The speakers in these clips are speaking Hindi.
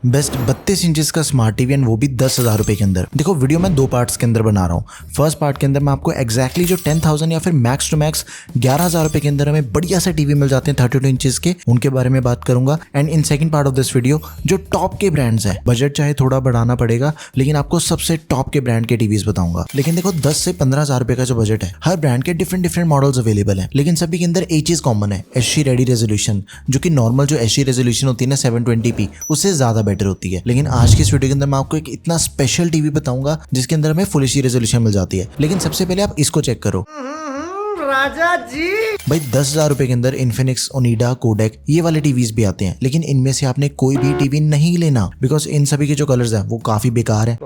बेस्ट 32 इंचेस का स्मार्ट टीवी एंड वो भी 10,000 रुपए के अंदर। देखो वीडियो मैं 2 पार्ट्स के अंदर बना रहा हूँ। फर्स्ट पार्ट के अंदर मैं आपको एक्जैक्टली जो 10,000 या फिर मैक्स टू मैक्स 11,000 रुपए के अंदर हमें बढ़िया से टीवी मिल जाते हैं 32 इंचेस के, उनके बारे में बात करूंगा। And in second part of this video जो टॉप के ब्रांड्स हैं, बजट चाहे थोड़ा बढ़ाना पड़ेगा लेकिन आपको सबसे टॉप के ब्रांड के टीवीज बताऊंगा। लेकिन देखो 10 से 15,000 रुपए का जो बजट है, हर ब्रांड के डिफरेंट मॉडल्स अवेलेबल है, लेकिन सभी के अंदर एक चीज कॉमन है, एचडी रेडी रेजोल्यूशन, जो कि नॉर्मल जो एचडी रेजोल्यूशन होती है ना 720p, उससे ज्यादा बेटर होती है। लेकिन आज की इस वीडियो के अंदर मैं आपको एक इतना स्पेशल टीवी बताऊंगा जिसके अंदर हमें फुल एचडी रेजोल्यूशन मिल जाती है। लेकिन सबसे पहले आप इसको चेक करो राजा जी भाई, 10,000 रुपए के अंदर इन्फिनिक्स, ओनिडा, कोडेक ये वाले टीवीज भी आते हैं, लेकिन इनमें से आपने कोई भी टीवी नहीं लेना, बिकॉज इन सभी के जो कलर्स हैं वो काफी बेकार है,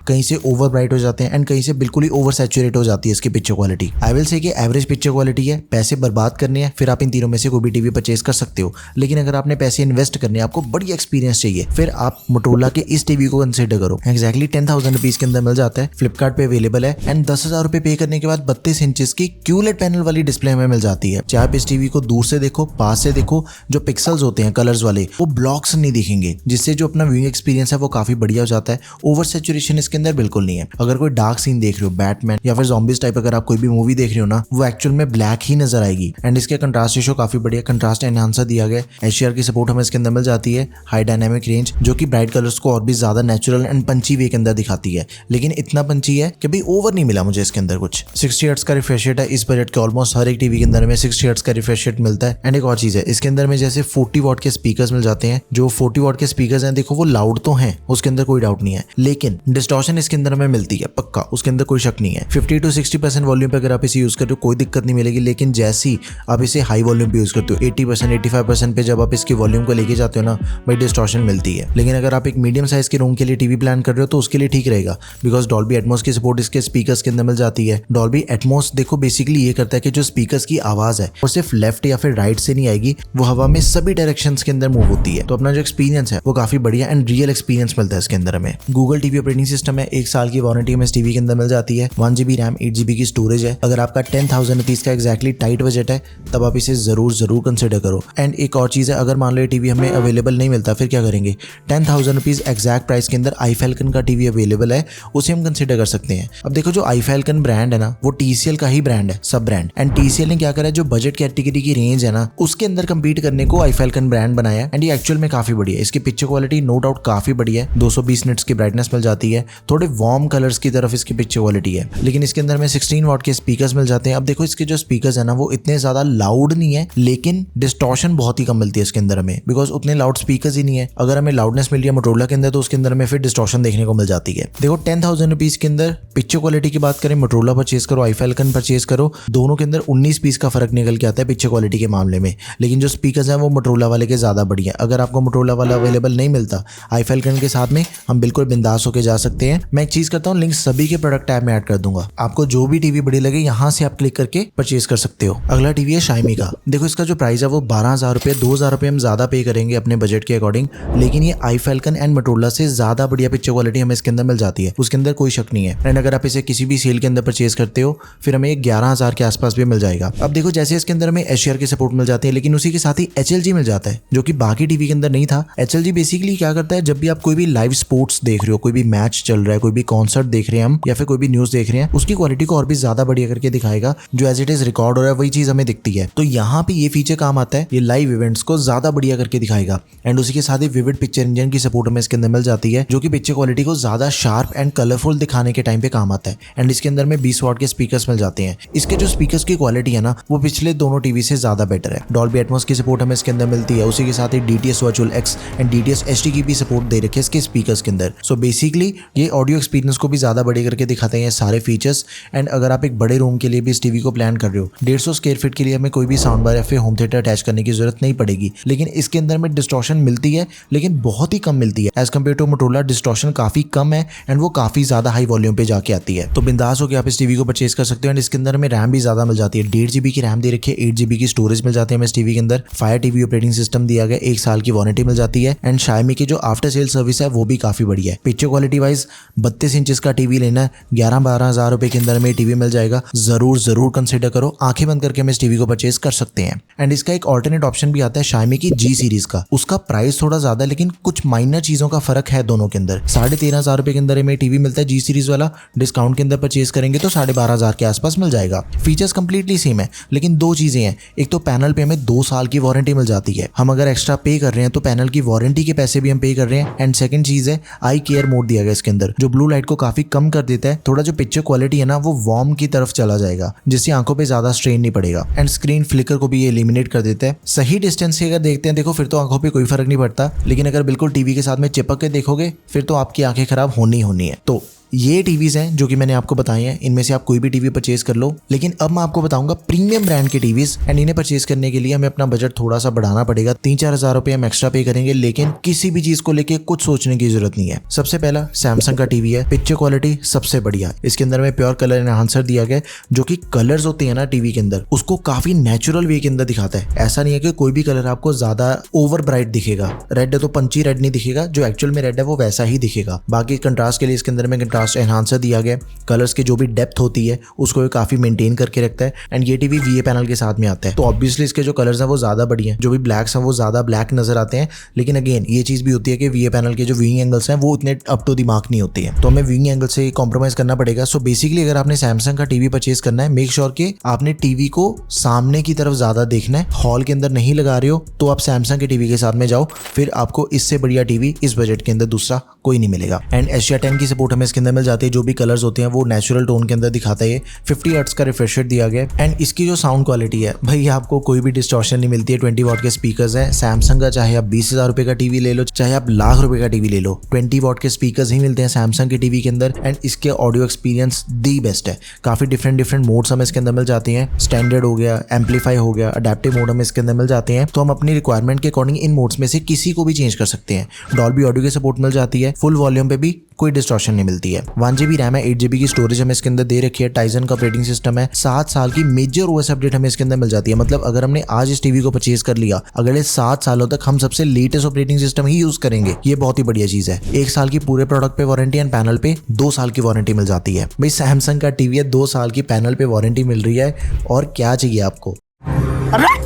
कहीं से ओवर ब्राइट हो जाते हैं एंड कहीं से बिल्कुल ही ओवर सैचुरेट हो जाती है इसकी picture quality. I will say कि एवरेज पिक्चर क्वालिटी है, पैसे बर्बाद करने हैं फिर आप इन तीनों में से कोई भी टीवी परचेज कर सकते हो। लेकिन अगर आपने पैसे इन्वेस्ट करने हैं, आपको बड़ी एक्सपीरियंस चाहिए, फिर आप मोटोरोला के इस टीवी को कंसिडर करो। एक्जैक्टली 10,000 रुपीज के अंदर मिल जाता है, फ्लिपकार्ट पे अवेलेबल है एंड 10,000 रुपए पे करने के बाद 32 इंचेस की क्यूलेट पैनल वाली डिस्प्ले हमें मिल जाती है। चाहे आप इस टीवी को दूर से देखो, पास से देखो, जो पिक्सल्स होते हैं कलर्स वाले वो ब्लॉक्स नहीं दिखेंगे, जिससे जो अपना व्यूइंग एक्सपीरियंस है वो काफी बढ़िया हो जाता है। ओवर सैचुरेशन इसके अंदर बिल्कुल नहीं है। अगर कोई डार्क सीन देख रहे हो, बैटमैन या फिर ज़ॉम्बीज टाइप अगर आप कोई भी मूवी देख रहे हो ना, वो एक्चुअल में ब्लैक ही नजर आएगी। एंड इसके कंट्रास्ट रेशो काफी बढ़िया, कंट्रास्ट एनहांसर दिया गया है। एचडीआर की सपोर्ट हमें इसके अंदर मिल जाती है, हाई डायनामिक रेंज, जो कि ब्राइट कलर्स को और भी ज्यादा नेचुरल एंड पंची वे के अंदर दिखाती है। लेकिन इतना पंची है कि भाई ओवर नहीं मिला मुझे इसके अंदर कुछ। 60 हर्ट्ज का रिफ्रेश रेट है, इस बजट के ऑलमोस्ट हर एक टीवी के अंदर में 60 हर्ट्ज का रिफ्रेश रेट मिलता है। एंड एक और चीज है, इसके अंदर में जैसे 40 वॉट के स्पीकर्स मिल जाते हैं। जो 40 वॉट के स्पीकर्स हैं, देखो वो लाउड तो हैं, उसके अंदर कोई डाउट नहीं है, लेकिन डिस्टॉर्शन इसके अंदर में मिलती है पक्का, उसके अंदर कोई शक नहीं है। 50 to 60% वॉल्यूम पे अगर आप इसे यूज करते हो कोई दिक्कत नहीं मिलेगी, लेकिन जैसी आप इसे हाई वॉल्यूम पे यूज करते हो 80% 85% पे जब आप इसकी वॉल्यूम को लेके जाते हो ना, भाई डिस्टॉर्शन मिलती है। लेकिन अगर आप एक मीडियम साइज के रूम के लिए टीवी प्लान कर रहे हो तो उसके लिए ठीक रहेगा, बिकॉज डॉल्बी एटमॉस की सपोर्ट इसके स्पीकर्स के अंदर मिल जाती है। डॉल्बी एटमॉस देखो बेसिकली ये करता है कि जो स्पीकर्स की आवाज है वो सिर्फ लेफ्ट या फिर राइट से नहीं आएगी, वो हवा में सभी डायरेक्शंस के अंदर मूव होती है। तो अपना जो एक्सपीरियंस है वो काफी बढ़िया एंड रियल एक्सपीरियंस मिलता है इसके अंदर हमें। गूगल टीवी ऑपरेटिंग सिस्टम है, 1 साल की वारंटी हमें इस टीवी के अंदर मिल जाती है। 1GB रैम, 8GB की स्टोरेज है। अगर आपका 10,000 रुपीज का एक्जैक्टली टाइट बजट है तब आप इसे जरूर कंसिडर करो। एंड एक और चीज है, अगर मान लो ये टीवी हमें अवेलेबल नहीं मिलता फिर क्या करेंगे? 10,000 रुपीज एग्जैक्ट प्राइस के अंदर आई फैल्कन का टीवी अवेलेबल है, उसे हम कंसिडर कर सकते हैं। अब देखो जो आई फैल्कन ब्रांड है ना, वो TCL का ही ब्रांड है, सब ब्रांड। एंड TCL ने क्या करा है, जो बजट कैटेगरी की रेंज है ना उसके अंदर कंपीट करने को आई फैल्कन ब्रांड बनाया। एंड ये एक्चुअल में काफी बढ़िया है, इसकी पिक्चर क्वालिटी नो डाउट काफी बढ़िया है, 220 निट्स की ब्राइटनेस मिल जाती है, थोड़े वार्म कलर्स की तरफ इसकी पिक्चर क्वालिटी है। लेकिन इसके अंदर में 16 वॉट के स्पीकर्स मिल जाते हैं। अब देखो इसके जो स्पीकर्स है ना वो इतने ज्यादा लाउड नहीं है, लेकिन डिस्टॉर्शन बहुत ही कम मिलती है इसके अंदर हमें, बिकॉज उतने लाउड स्पीकर्स ही नहीं है। अगर हमें लाउडनेस मिल रही है मोटोरोला के अंदर तो उसके अंदर में फिर डिस्टॉर्शन देखने को मिल जाती है। देखो 10,000 रुपीज के अंदर पिक्चर क्वालिटी की बात करें, मोटोरोला परचेज करो, आई फैल्कन परचेज करो, दोनों के अंदर 19 पीस का फर्क निकल के आता है पिक्चर क्वालिटी के मामले में। लेकिन जो स्पीकर्स हैं वो मोटोरोला वाले के ज्यादा बढ़िया। अगर आपको मोटोरोला वाला अवेलेबल नहीं मिलता, आई फैल्कन के साथ में हम बिल्कुल बिंदास होकर जा सकते हैं। मैं एक चीज करता हूँ, लिंक सभी के प्रोडक्ट टैब में ऐड कर दूंगा, आपको जो भी टीवी बढ़िया लगे यहाँ से आप क्लिक करके परचेज कर सकते हो। अगला टीवी है शाइमी का। देखो इसका जो प्राइस है वो 12,000 रुपए, 2,000 रुपए हम ज्यादा पे करेंगे अपने बजट के अकॉर्डिंग, लेकिन ये आई फैल्कन एंड मोटोरोला से ज्यादा बढ़िया पिक्चर क्वालिटी हमें इसके अंदर मिल जाती है, उसके अंदर कोई शक नहीं है। एंड अगर आप इसे किसी भी सेल के अंदर परचेज करते हो फिर हमें 11,000 के आसपास भी मिल जाएगा। अब देखो जैसे इसके अंदर हमें एचडीआर की सपोर्ट मिल जाती है, लेकिन उसी के साथ ही HLG मिल जाता है, जो कि बाकी टीवी के अंदर नहीं था। HLG बेसिकली क्या करता है, जब भी आप कोई भी लाइव स्पोर्ट्स देख रहे हो, कोई भी मैच चल रहा है, कोई भी कॉन्सर्ट देख रहे हैं हम, या फिर कोई भी न्यूज देख रहे हैं, उसकी क्वालिटी को और भी ज्यादा बढ़िया करके दिखाएगा। जो एज इट इज रिकॉर्ड हो रहा है वही चीज हमें दिखती है। तो यहाँ पे ये फीचर काम आता है, ये लाइव इवेंट्स को ज्यादा बढ़िया करके दिखाएगा। एंड उसी के साथ ही विविड पिक्चर इंजन की सपोर्ट हमें इसके अंदर मिल जाती है, जो कि पिक्चर क्वालिटी को ज्यादा शार्प एंड कलरफुल दिखाने के टाइम पे काम आता है। एंड इसके अंदर में 20 वॉट के स्पीकर्स मिल जाते हैं। इसके जो स्पीकर्स की क्वालिटी है ना वो पिछले दोनों टीवी से ज्यादा बेटर है। डॉल्बी एटमॉस की सपोर्ट हमें इसके अंदर मिलती है, उसी के साथ ही DTS virtual X and DTS HD की भी सपोर्ट दे रखी है इसके स्पीकर्स के अंदर। सो बेसिकली ये ऑडियो एक्सपीरियंस को भी ज्यादा बढ़िया करके दिखाते हैं सारे फीचर्स। एंड अगर आप एक बड़े रूम के लिए भी इस टीवी को प्लान कर रहे हो, 150 स्क्वायर फीट के लिए हमें कोई भी साउंड बार या फिर होम थिएटर अटैच करने की जरूरत नहीं पड़ेगी। लेकिन इसके अंदर में डिस्टॉर्शन मिलती है, लेकिन बहुत ही कम मिलती है as compare to Motorola. Distortion काफी कम है एंड वो काफी ज्यादा हाई वॉल्यूम पे जाके आती है। तो बिंदास होकर आप इस टीवी को परचेज कर सकते हो। एंड इसके अंदर में रैम भी ज्यादा मिल जाती है, 1.5GB की रैम दे रखी है, 8GB की स्टोरेज मिल जाती है हमें इस टीवी के अंदर। फायर टीवी ऑपरेटिंग सिस्टम दिया गया, 1 साल की वारंटी मिल जाती है। एंड शाइमी की जो आफ्टर सेल सर्विस है वो भी काफी बढ़िया है। पिक्चर क्वालिटी वाइज 32 इंचेस का टीवी लेना है, 11-12 हज़ार रुपए के अंदर में टीवी मिल जाएगा। जरूर कंसिडर करो, आंखें बंद करके हम इस टीवी को परचेज कर सकते हैं। एंड इसका एक ऑल्टरनेट ऑप्शन भी आता है Xiaomi की G सीरीज का। उसका प्राइस थोड़ा ज्यादा है, लेकिन कुछ माइनर चीजों का फर्क है दोनों के अंदर। 13,500 रुपए के अंदर में टीवी मिलता है G सीरीज वाला, डिस्काउंट के अंदर परचेज करेंगे तो 12,500 के आसपास मिल जाएगा। फीचर्स कंप्लीटली सेम है, लेकिन दो चीजें हैं। एक तो पैनल पे हमें 2 साल की वारंटी मिल जाती है, हम अगर एक्स्ट्रा पे कर रहे हैं तो पैनल की वारंटी के पैसे भी हम पे कर रहे हैं। एंड सेकंड चीज है आई केयर मोड दिया गया इसके अंदर, जो ब्लू लाइट को काफी कम कर देता है। थोड़ा जो पिक्चर क्वालिटी है ना वो वार्म की तरफ चला जाएगा, जिससे आंखों पे ज्यादा स्ट्रेन नहीं पड़ेगा। एंड स्क्रीन फ्लिकर को भी ये एलिमिनेट कर देता है। सही डिस्टेंस से अगर देखते हैं देखो फिर तो आंखों पे कोई फर्क नहीं पड़ता, लेकिन अगर बिल्कुल टीवी के साथ में चिपक के देखोगे फिर तो आपकी आंखें खराब होनी है। तो ये टीवीज हैं जो कि मैंने आपको बताए हैं, इनमें से आप कोई भी टीवी परचेज कर लो। लेकिन अब मैं आपको बताऊंगा प्रीमियम ब्रांड के टीवीज, एंड इन्हें परचेज करने के लिए हमें अपना बजट थोड़ा सा बढ़ाना पड़ेगा। 3-4 हज़ार रुपए हम एक्स्ट्रा पे करेंगे, लेकिन किसी भी चीज को लेके कुछ सोचने की जरूरत नहीं है। सबसे पहला सैमसंग का टीवी है, पिक्चर क्वालिटी सबसे बढ़िया। इसके अंदर में प्योर कलर एनहांसर दिया गया, जो कि कलर्स होते हैं ना टीवी के अंदर उसको काफी नेचुरल वे के अंदर दिखाता है। ऐसा नहीं है कि कोई भी कलर आपको ज्यादा ओवर ब्राइट दिखेगा। रेड है तो पंची रेड नहीं दिखेगा, जो एक्चुअल में रेड है वो वैसा ही दिखेगा। बाकी कंट्रास्ट के लिए इसके अंदर में कंट्रास्ट एनहांसर दिया गया, कलर्स की जो भी डेप्थ होती है उसको ये काफी मेंटेन करके रखता है। एंड ये टीवी VA पैनल के साथ में आता है, तो ऑब्वियसली इसके जो कलर्स हैं वो ज्यादा बढ़िया हैं। जो भी ब्लैक्स हैं वो ज्यादा ब्लैक नजर आते हैं, लेकिन अगेन ये चीज भी होती है कि VA पैनल के जो व्यूइंग एंगल्स हैं वो उतने अप टू द मार्क नहीं होते हैं, तो हमें व्यूइंग एंगल से कॉम्प्रोमाइज करना पड़ेगा। सो बेसिकली अगर आपने सैमसंग का टीवी परचेज करना है, मेक श्योर कि आपने टीवी को सामने की तरफ ज्यादा देखना है, हॉल के अंदर नहीं लगा रहे हो तो आप सैमसंग के टीवी के साथ में जाओ, फिर आपको इससे बढ़िया टीवी इस बजट के अंदर दूसरा कोई नहीं मिलेगा। एंड एशिया 10 की सपोर्ट हमें इसके अंदर मिल जाती है। जो भी कलर्स होते हैं वो नेचुरल टोन के अंदर दिखाता है। 50 हर्ट्ज का रिफ्रेश रेट दिया गया। एंड इसकी जो साउंड क्वालिटी है भाई, आपको कोई भी डिस्टॉर्शन नहीं मिलती है। 20 वॉट के स्पीकर्स हैं सैमसंग का, चाहे आप 20,000 रुपए का टीवी ले लो, चाहे आप लाख रुपए का टीवी ले लो, 20 वॉट के स्पीकर्स ही मिलते हैं सैमसंग के टीवी के अंदर। एंड इसके ऑडियो एक्सपीरियंस दी बेस्ट है। काफी डिफरेंट मोड्स हमें इसके अंदर मिल जाते हैं। स्टैंडर्ड हो गया, एम्पलीफाई हो गया, अडेप्टिव मोड हमें इसके अंदर मिल जाते हैं, तो हम अपनी रिक्वायरमेंट के अकॉर्डिंग इन मोड्स में से किसी को भी चेंज कर सकते हैं। डॉल्बी ऑडियो की सपोर्ट मिल जाती है। फुल वॉल्यूम पे भी कोई डिस्टॉर्शन नहीं मिलती है। 1 GB रैम है, 8 GB की स्टोरेज हमें इसके अंदर दे रखी है। टाइजन का ऑपरेटिंग सिस्टम है। 7 साल की मेजर OS अपडेट हमें इसके अंदर मिल जाती है। मतलब अगर हमने आज इस टीवी को परचेज कर लिया, अगले 7 सालों तक हम सबसे लेटेस्ट ऑपरेटिंग सिस्टम ही यूज करेंगे। ये बहुत ही बढ़िया चीज है। 1 साल की पूरे प्रोडक्ट पे वारंटी एंड पैनल पे 2 साल की वारंटी मिल जाती है। भाई सैमसंग का टीवी है, 2 साल की पैनल पे वारंटी मिल रही है, और क्या चाहिए आपको?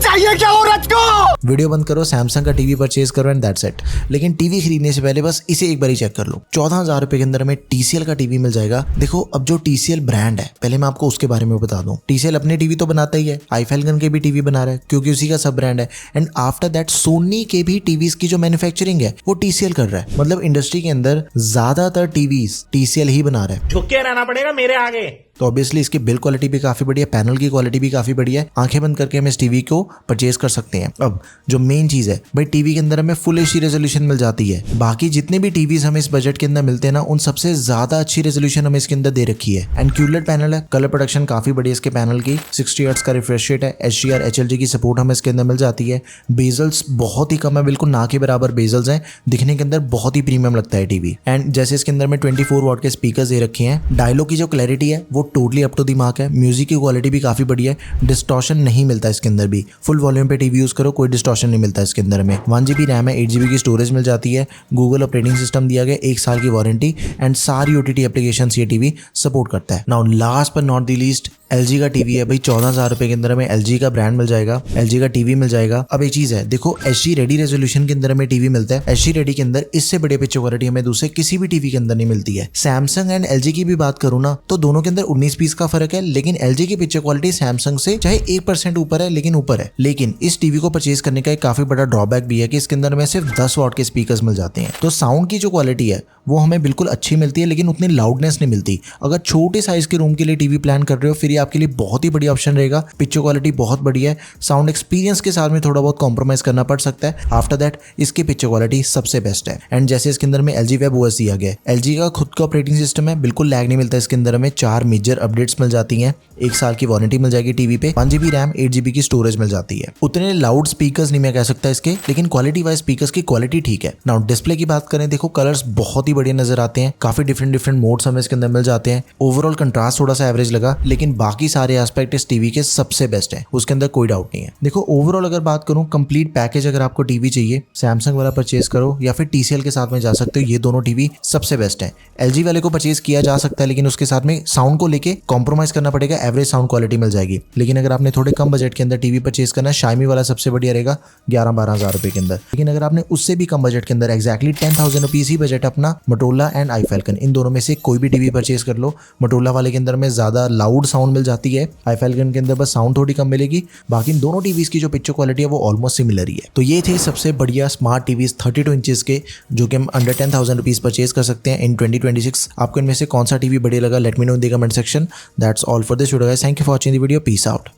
चाहिए क्या औरत को? वीडियो बंद करो, सैमसंग का टीवी परचेज करो एंड दैट्स इट। लेकिन टीवी खरीदने से पहले बस इसे एक बार ही चेक कर लो। 14,000 रुपए के अंदर हमें TCL का टीवी मिल जाएगा। देखो अब जो TCL ब्रांड है, पहले मैं आपको उसके बारे में बता दूं। TCL अपने टीवी तो बनाता ही है, iFalcon के भी टीवी बना रहा है क्योंकि उसी का सब ब्रांड है। एंड आफ्टर दैट सोनी के भी टीवीज की जो मैन्युफैक्चरिंग है वो TCL कर रहा है। मतलब इंडस्ट्री के अंदर ज्यादातर टीवीज TCL ही बना रहा है। झुक के रहना पड़ेगा मेरे आगे। तो ऑब्वियसली इसकी बिल्ड क्वालिटी भी काफी बढ़िया, पैनल की क्वालिटी भी काफी बढ़िया है। आंखें बंद करके हम इस टीवी को परचेज कर सकते हैं। अब जो मेन चीज है भाई, टीवी के अंदर हमें फुल HD रेजोल्यूशन मिल जाती है। बाकी जितने भी टीवीज हमें इस बजट के अंदर मिलते हैं ना, उन सबसे ज्यादा अच्छी रेजोल्यूशन हमें इसके अंदर दे रखी है। एंड QLED पैनल है, कलर प्रोडक्शन काफी बढ़िया इसके पैनल की। 60 हर्ट्ज का रिफ्रेश रेट है। HDR HLG की सपोर्ट हमें इसके अंदर मिल जाती है। बेजल्स बहुत ही कम है, बिल्कुल ना के बराबर बेजल्स हैं। दिखने के अंदर बहुत ही प्रीमियम लगता है टीवी। एंड जैसे इसके अंदर में 24 वॉट के स्पीकर दे रखे हैं। डायलॉग की जो क्लैरिटी है वो totally up to the mark है। म्यूजिक की क्वालिटी भी काफी बढ़िया है, डिस्टॉर्शन नहीं मिलता इसके अंदर भी। फुल वॉल्यूम पे टीवी यूज करो, कोई डिस्टॉर्शन नहीं मिलता इसके अंदर में। 1 GB रैम है, 8 GB की स्टोरेज मिल जाती है। गूगल ऑपरेटिंग सिस्टम दिया गया, 1 साल की वारंटी, एंड सारी OTT एप्लीकेशन ये टीवी सपोर्ट करता है। नाउ लास्ट पर नॉट द लीस्ट, LG का टीवी है भाई। 14,000 रुपए के अंदर हमें LG का ब्रांड मिल जाएगा, LG का टीवी मिल जाएगा। अब एक चीज है, देखो HD रेडी रेजोल्यूशन के अंदर हमें टीवी मिलता है। HD रेडी के अंदर इससे बड़े पिक्चर क्वालिटी हमें दूसरे किसी भी टीवी के अंदर नहीं मिलती है। सैमसंग एंड LG की भी बात करूँ ना, तो दोनों के अंदर 19 पीस का फर्क है, लेकिन LG की पिक्चर क्वालिटी सैमसंग से चाहे 1% ऊपर है, लेकिन ऊपर है। लेकिन इस टीवी को परचेज करने का एक काफी बड़ा ड्रॉबैक भी है कि इसके अंदर हमें सिर्फ 10 वॉट के स्पीकर्स मिल जाते हैं। तो साउंड की जो क्वालिटी है वो हमें बिल्कुल अच्छी मिलती है, लेकिन उतनी लाउडनेस नहीं मिलती। अगर छोटे साइज के रूम के लिए टीवी प्लान कर रहे हो, फिर ये आपके लिए बहुत ही बढ़िया ऑप्शन रहेगा। पिक्चर क्वालिटी बहुत बढ़िया है, साउंड एक्सपीरियंस के साथ में थोड़ा बहुत कॉम्प्रोमाइज करना पड़ सकता है। आफ्टर दैट इसकी पिक्चर क्वालिटी सबसे बेस्ट है। एंड जैसे इसके अंदर में LG वेब OS दिया गया है, LG का खुद का ऑपरेटिंग सिस्टम है, बिल्कुल लैग नहीं मिलता इसके अंदर हमें। 4 मेजर अपडेट्स मिल जाती हैं, 1 साल की वारंटी मिल जाएगी टीवी पे। 1 GB रैम, 8 GB की स्टोरेज मिल जाती है। उतने लाउड स्पीकर्स नहीं मैं कह सकता इसके, लेकिन क्वालिटी वाइज स्पीकर्स की क्वालिटी ठीक है। नाउ डिस्प्ले की बात करें, देखो कलर्स बहुत ही बढ़िया नजर आते हैं, काफी डिफरेंट मोड्स हमें इसके अंदर मिल जाते हैं। ओवरऑल कंट्रास्ट थोड़ा सा एवरेज लगा, लेकिन बाकी सारे एस्पेक्ट इस टीवी के सबसे बेस्ट है, उसके अंदर कोई डाउट नहीं है। देखो ओवरऑल अगर बात करूं कंप्लीट पैकेज, अगर आपको टीवी चाहिए सैमसंग वाला परचेज करो या फिर TCL के साथ में जा सकते हो, ये दोनों टीवी सबसे बेस्ट है। LG वाले को परचेज किया जा सकता है, लेकिन उसके साथ में साउंड को लेके कॉम्प्रोमाइज करना पड़ेगा, एवरेज साउंड क्वालिटी मिल जाएगी। लेकिन अगर आपने थोड़े कम बजट के अंदर टीवी परचेज करना, Xiaomi वाला सबसे बढ़िया रहेगा 11-12 हज़ार रुपए के अंदर। लेकिन अगर आपने उससे भी कम बजट के अंदर एक्जैक्टली 10,000 रुपीज ही बजट अपना, Motorola एंड iFalcon इन दोनों में से कोई भी टीवी परचेज कर लो। Motorola वाले के अंदर में ज्यादा लाउड साउंड मिल जाती है, iFalcon के अंदर बस साउंड थोड़ी कम मिलेगी। बाकी इन दोनों टीवीज की जो पिक्चर क्वालिटी है वो ऑलमोस्ट सिमिलर ही है। तो ये थे सबसे बढ़िया स्मार्ट टीवीज 32 इंचेस के, जो कि हम अंडर 10,000 रुपीज परचेज कर सकते हैं इन 2026। आपको इनमें से कौन सा टीवी बढ़िया लगा, let me know in the comment section. That's all for this video guys, thank you for watching the video, peace out.